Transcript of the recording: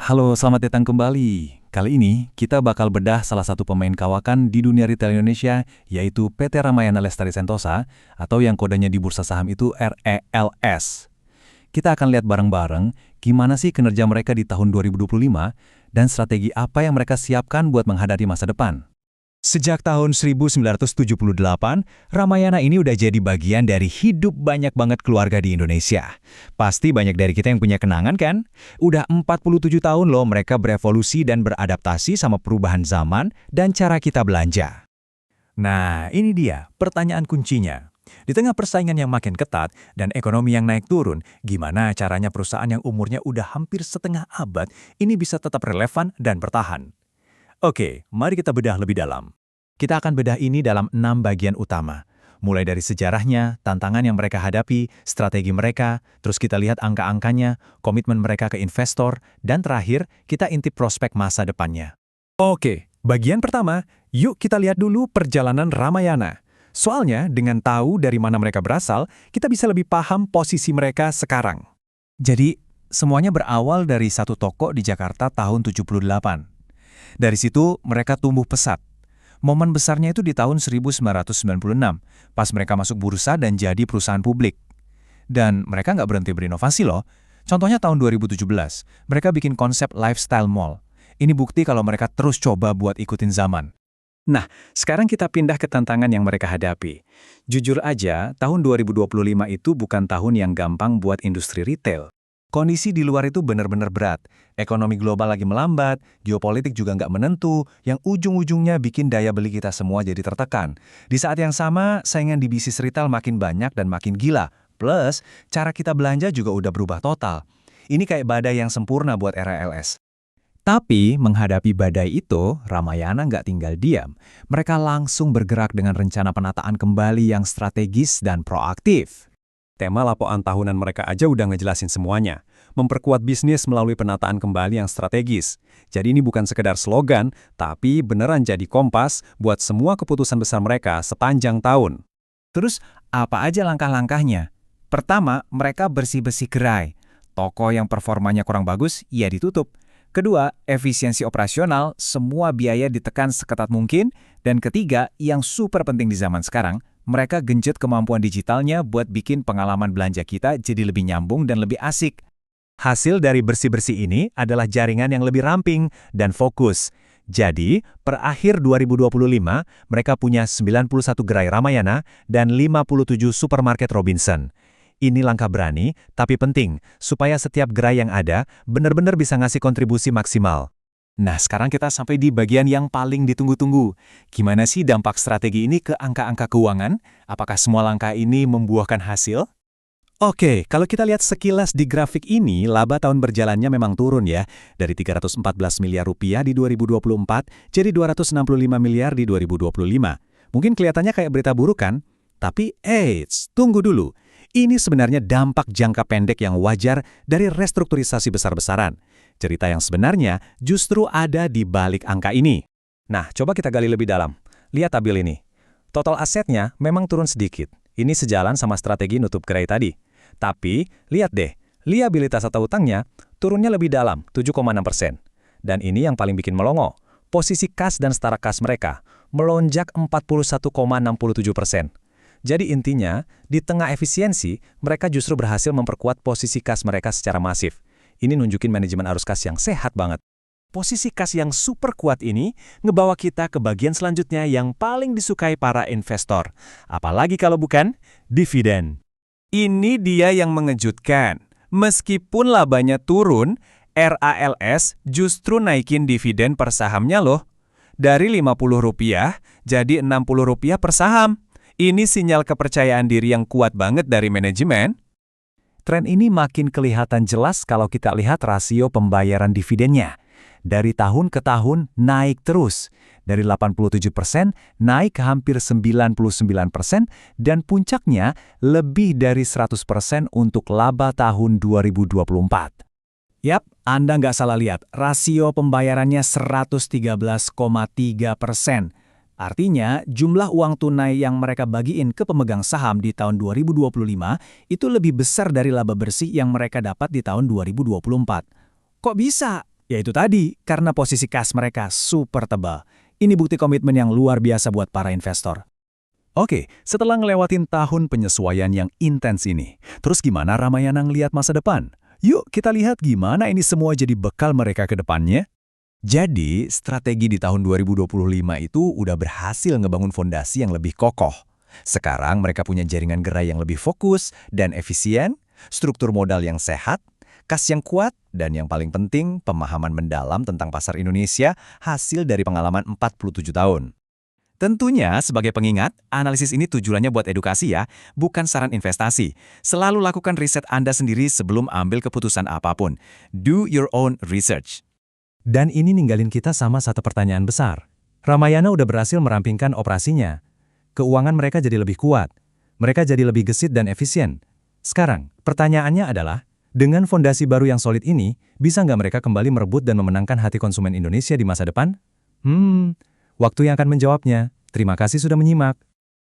Halo, selamat datang kembali. Kali ini kita bakal bedah salah satu pemain kawakan di dunia retail Indonesia, yaitu PT Ramayana Lestari Sentosa, atau yang kodenya di bursa saham itu RELS. Kita akan lihat bareng-bareng gimana sih kinerja mereka di tahun 2025 dan strategi apa yang mereka siapkan buat menghadapi masa depan. Sejak tahun 1978, Ramayana ini udah jadi bagian dari hidup banyak banget keluarga di Indonesia. Pasti banyak dari kita yang punya kenangan kan? Udah 47 tahun loh mereka berevolusi dan beradaptasi sama perubahan zaman dan cara kita belanja. Nah, ini dia pertanyaan kuncinya. Di tengah persaingan yang makin ketat dan ekonomi yang naik turun, gimana caranya perusahaan yang umurnya udah hampir setengah abad ini bisa tetap relevan dan bertahan? Oke, mari kita bedah lebih dalam. Kita akan bedah ini dalam 6 bagian utama. Mulai dari sejarahnya, tantangan yang mereka hadapi, strategi mereka, terus kita lihat angka-angkanya, komitmen mereka ke investor, dan terakhir, kita intip prospek masa depannya. Oke, bagian pertama, yuk kita lihat dulu perjalanan Ramayana. Soalnya, dengan tahu dari mana mereka berasal, kita bisa lebih paham posisi mereka sekarang. Jadi, semuanya berawal dari satu toko di Jakarta tahun 78. Dari situ, mereka tumbuh pesat. Momen besarnya itu di tahun 1996, pas mereka masuk bursa dan jadi perusahaan publik. Dan mereka nggak berhenti berinovasi loh. Contohnya tahun 2017, mereka bikin konsep lifestyle mall. Ini bukti kalau mereka terus coba buat ikutin zaman. Nah, sekarang kita pindah ke tantangan yang mereka hadapi. Jujur aja, tahun 2025 itu bukan tahun yang gampang buat industri retail. Kondisi di luar itu benar-benar berat. Ekonomi global lagi melambat, geopolitik juga nggak menentu, yang ujung-ujungnya bikin daya beli kita semua jadi tertekan. Di saat yang sama, saingan di bisnis retail makin banyak dan makin gila. Plus, cara kita belanja juga udah berubah total. Ini kayak badai yang sempurna buat RELS. Tapi, menghadapi badai itu, Ramayana nggak tinggal diam. Mereka langsung bergerak dengan rencana penataan kembali yang strategis dan proaktif. Tema laporan tahunan mereka aja udah ngejelasin semuanya. Memperkuat bisnis melalui penataan kembali yang strategis. Jadi ini bukan sekedar slogan, tapi beneran jadi kompas buat semua keputusan besar mereka sepanjang tahun. Terus, apa aja langkah-langkahnya? Pertama, mereka bersih-bersih gerai. Toko yang performanya kurang bagus, ya ditutup. Kedua, efisiensi operasional, semua biaya ditekan seketat mungkin. Dan ketiga, yang super penting di zaman sekarang, mereka genjot kemampuan digitalnya buat bikin pengalaman belanja kita jadi lebih nyambung dan lebih asik. Hasil dari bersih-bersih ini adalah jaringan yang lebih ramping dan fokus. Jadi, per akhir 2025, mereka punya 91 gerai Ramayana dan 57 supermarket Robinson. Ini langkah berani, tapi penting, supaya setiap gerai yang ada benar-benar bisa ngasih kontribusi maksimal. Nah, sekarang kita sampai di bagian yang paling ditunggu-tunggu. Gimana sih dampak strategi ini ke angka-angka keuangan? Apakah semua langkah ini membuahkan hasil? Oke, kalau kita lihat sekilas di grafik ini, laba tahun berjalannya memang turun ya. Dari 314 miliar rupiah di 2024, jadi 265 miliar di 2025. Mungkin kelihatannya kayak berita buruk kan? Tapi, tunggu dulu. Ini sebenarnya dampak jangka pendek yang wajar dari restrukturisasi besar-besaran. Cerita yang sebenarnya justru ada di balik angka ini. Nah, coba kita gali lebih dalam. Lihat tabel ini. Total asetnya memang turun sedikit. Ini sejalan sama strategi nutup gerai tadi. Tapi, lihat deh, liabilitas atau utangnya turunnya lebih dalam, 7,6%. Dan ini yang paling bikin melongo. Posisi kas dan setara kas mereka melonjak 41,67%. Jadi intinya, di tengah efisiensi, mereka justru berhasil memperkuat posisi kas mereka secara masif. Ini nunjukin manajemen arus kas yang sehat banget. Posisi kas yang super kuat ini ngebawa kita ke bagian selanjutnya yang paling disukai para investor. Apalagi kalau bukan dividen. Ini dia yang mengejutkan. Meskipun labanya turun, RALS justru naikin dividen per sahamnya loh. Dari Rp50 jadi Rp60 per saham. Ini sinyal kepercayaan diri yang kuat banget dari manajemen. Tren ini makin kelihatan jelas kalau kita lihat rasio pembayaran dividennya. Dari tahun ke tahun naik terus. Dari 87% naik ke hampir 99% dan puncaknya lebih dari 100% untuk laba tahun 2024. Yap, Anda nggak salah lihat, rasio pembayarannya 113,3%. Artinya, jumlah uang tunai yang mereka bagiin ke pemegang saham di tahun 2025 itu lebih besar dari laba bersih yang mereka dapat di tahun 2024. Kok bisa? Yaitu tadi, karena posisi kas mereka super tebal. Ini bukti komitmen yang luar biasa buat para investor. Oke, setelah ngelewatin tahun penyesuaian yang intens ini, terus gimana Ramayana ngelihat masa depan? Yuk kita lihat gimana ini semua jadi bekal mereka ke depannya. Jadi, strategi di tahun 2025 itu udah berhasil ngebangun fondasi yang lebih kokoh. Sekarang mereka punya jaringan gerai yang lebih fokus dan efisien, struktur modal yang sehat, kas yang kuat, dan yang paling penting, pemahaman mendalam tentang pasar Indonesia hasil dari pengalaman 47 tahun. Tentunya, sebagai pengingat, analisis ini tujuannya buat edukasi ya, bukan saran investasi. Selalu lakukan riset Anda sendiri sebelum ambil keputusan apapun. Do your own research. Dan ini ninggalin kita sama satu pertanyaan besar. Ramayana udah berhasil merampingkan operasinya. Keuangan mereka jadi lebih kuat. Mereka jadi lebih gesit dan efisien. Sekarang, pertanyaannya adalah, dengan fondasi baru yang solid ini, bisa nggak mereka kembali merebut dan memenangkan hati konsumen Indonesia di masa depan? Waktu yang akan menjawabnya. Terima kasih sudah menyimak.